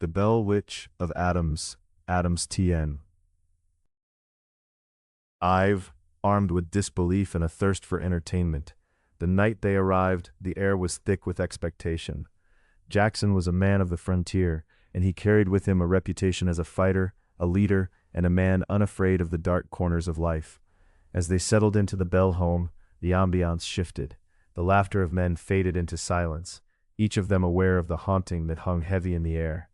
The Bell Witch of Adams, Adams TN. I've, armed with disbelief and a thirst for entertainment. The night they arrived, the air was thick with expectation. Jackson was a man of the frontier, and he carried with him a reputation as a fighter, a leader, and a man unafraid of the dark corners of life. As they settled into the Bell home, the ambiance shifted. The laughter of men faded into silence, each of them aware of the haunting that hung heavy in the air.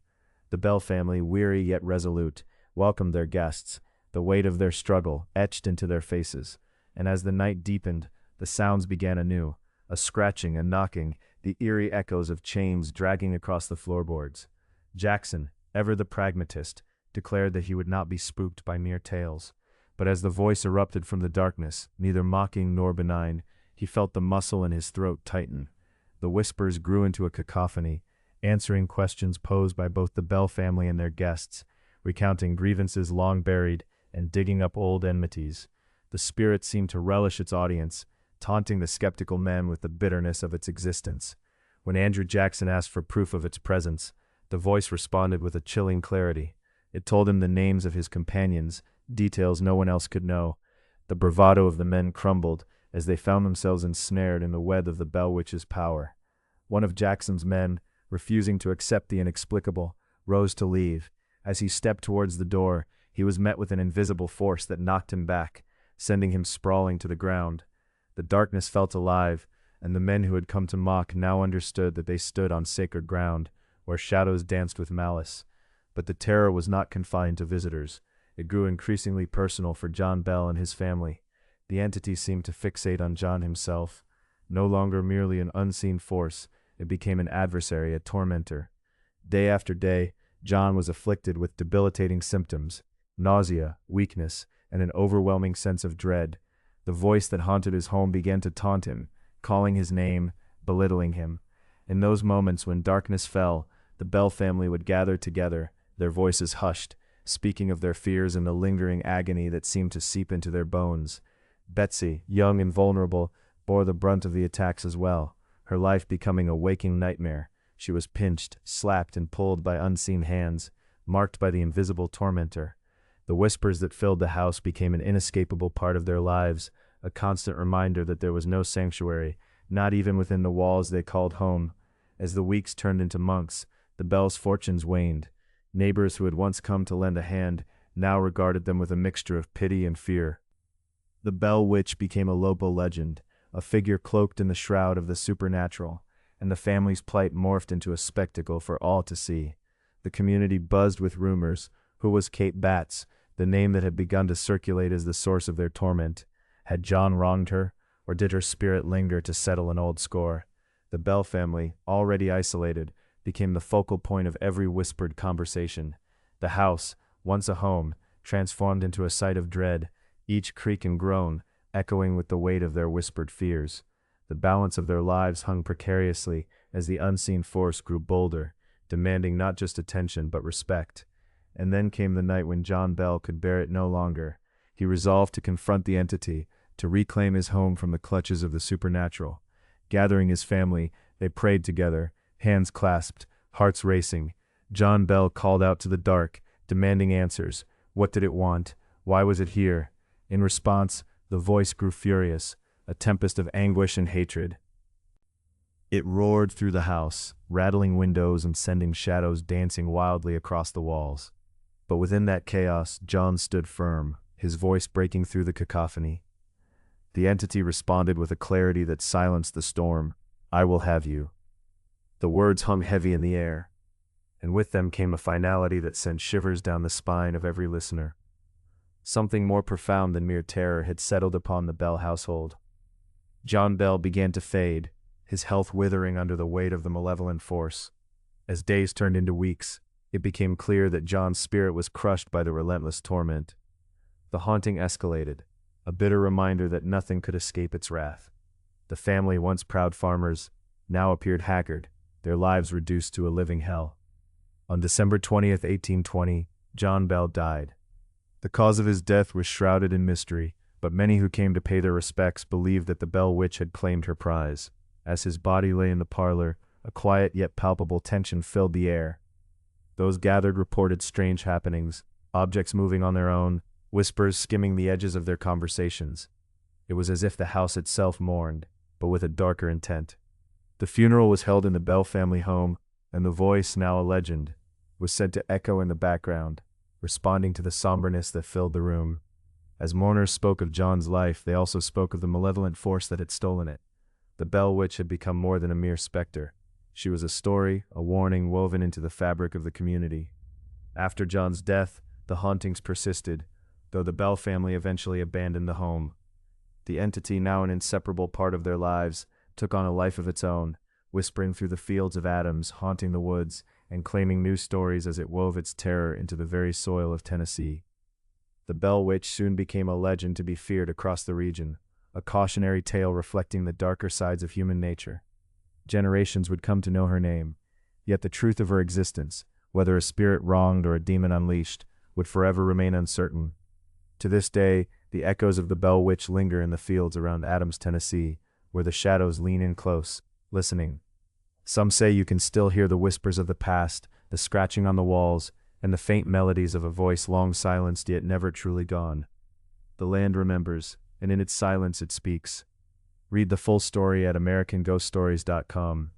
The Bell family, weary yet resolute, welcomed their guests, the weight of their struggle etched into their faces. And as the night deepened, the sounds began anew, a scratching, a knocking, the eerie echoes of chains dragging across the floorboards. Jackson, ever the pragmatist, declared that he would not be spooked by mere tales. But as the voice erupted from the darkness, neither mocking nor benign, he felt the muscle in his throat tighten. The whispers grew into a cacophony, answering questions posed by both the Bell family and their guests, recounting grievances long buried and digging up old enmities. The spirit seemed to relish its audience, taunting the skeptical men with the bitterness of its existence. When Andrew Jackson asked for proof of its presence, the voice responded with a chilling clarity. It told him the names of his companions, details no one else could know. The bravado of the men crumbled as they found themselves ensnared in the web of the Bell Witch's power. One of Jackson's men, refusing to accept the inexplicable, rose to leave. As he stepped towards the door, he was met with an invisible force that knocked him back, sending him sprawling to the ground. The darkness felt alive, and the men who had come to mock now understood that they stood on sacred ground, where shadows danced with malice. But the terror was not confined to visitors. It grew increasingly personal for John Bell and his family. The entity seemed to fixate on John himself. No longer merely an unseen force, it became an adversary, a tormentor. Day after day, John was afflicted with debilitating symptoms, nausea, weakness, and an overwhelming sense of dread. The voice that haunted his home began to taunt him, calling his name, belittling him. In those moments when darkness fell, the Bell family would gather together, their voices hushed, speaking of their fears and the lingering agony that seemed to seep into their bones. Betsy, young and vulnerable, bore the brunt of the attacks as well, her life becoming a waking nightmare. She was pinched, slapped, and pulled by unseen hands, marked by the invisible tormentor. The whispers that filled the house became an inescapable part of their lives, a constant reminder that there was no sanctuary, not even within the walls they called home. As the weeks turned into months, the Bells' fortunes waned. Neighbors who had once come to lend a hand now regarded them with a mixture of pity and fear. The Bell Witch became a local legend, a figure cloaked in the shroud of the supernatural, and the family's plight morphed into a spectacle for all to see. The community buzzed with rumors. Who was Kate Batts, the name that had begun to circulate as the source of their torment? Had John wronged her, or did her spirit linger to settle an old score? The Bell family, already isolated, became the focal point of every whispered conversation. The house, once a home, transformed into a site of dread, each creak and groan echoing with the weight of their whispered fears. The balance of their lives hung precariously as the unseen force grew bolder, demanding not just attention but respect. And then came the night when John Bell could bear it no longer. He resolved to confront the entity, to reclaim his home from the clutches of the supernatural. Gathering his family, they prayed together, hands clasped, hearts racing. John Bell called out to the dark, demanding answers. What did it want? Why was it here? In response, the voice grew furious, a tempest of anguish and hatred. It roared through the house, rattling windows and sending shadows dancing wildly across the walls. But within that chaos, John stood firm, his voice breaking through the cacophony. The entity responded with a clarity that silenced the storm. I will have you. The words hung heavy in the air, and with them came a finality that sent shivers down the spine of every listener. Something more profound than mere terror had settled upon the Bell household. John Bell began to fade, his health withering under the weight of the malevolent force. As days turned into weeks, it became clear that John's spirit was crushed by the relentless torment. The haunting escalated, a bitter reminder that nothing could escape its wrath. The family, once proud farmers, now appeared haggard, their lives reduced to a living hell. On December 20th, 1820, John Bell died. The cause of his death was shrouded in mystery, but many who came to pay their respects believed that the Bell Witch had claimed her prize. As his body lay in the parlor, a quiet yet palpable tension filled the air. Those gathered reported strange happenings, objects moving on their own, whispers skimming the edges of their conversations. It was as if the house itself mourned, but with a darker intent. The funeral was held in the Bell family home, and the voice, now a legend, was said to echo in the background, responding to the somberness that filled the room. As mourners spoke of John's life, they also spoke of the malevolent force that had stolen it. The Bell Witch had become more than a mere specter. She was a story, a warning woven into the fabric of the community. After John's death, the hauntings persisted, though the Bell family eventually abandoned the home. The entity, now an inseparable part of their lives, took on a life of its own, whispering through the fields of Adams, haunting the woods, and claiming new stories as it wove its terror into the very soil of Tennessee. The Bell Witch soon became a legend to be feared across the region, a cautionary tale reflecting the darker sides of human nature. Generations would come to know her name, yet the truth of her existence, whether a spirit wronged or a demon unleashed, would forever remain uncertain. To this day, the echoes of the Bell Witch linger in the fields around Adams, Tennessee, where the shadows lean in close, listening. Some say you can still hear the whispers of the past, the scratching on the walls, and the faint melodies of a voice long silenced yet never truly gone. The land remembers, and in its silence it speaks. Read the full story at AmericanGhostStories.com.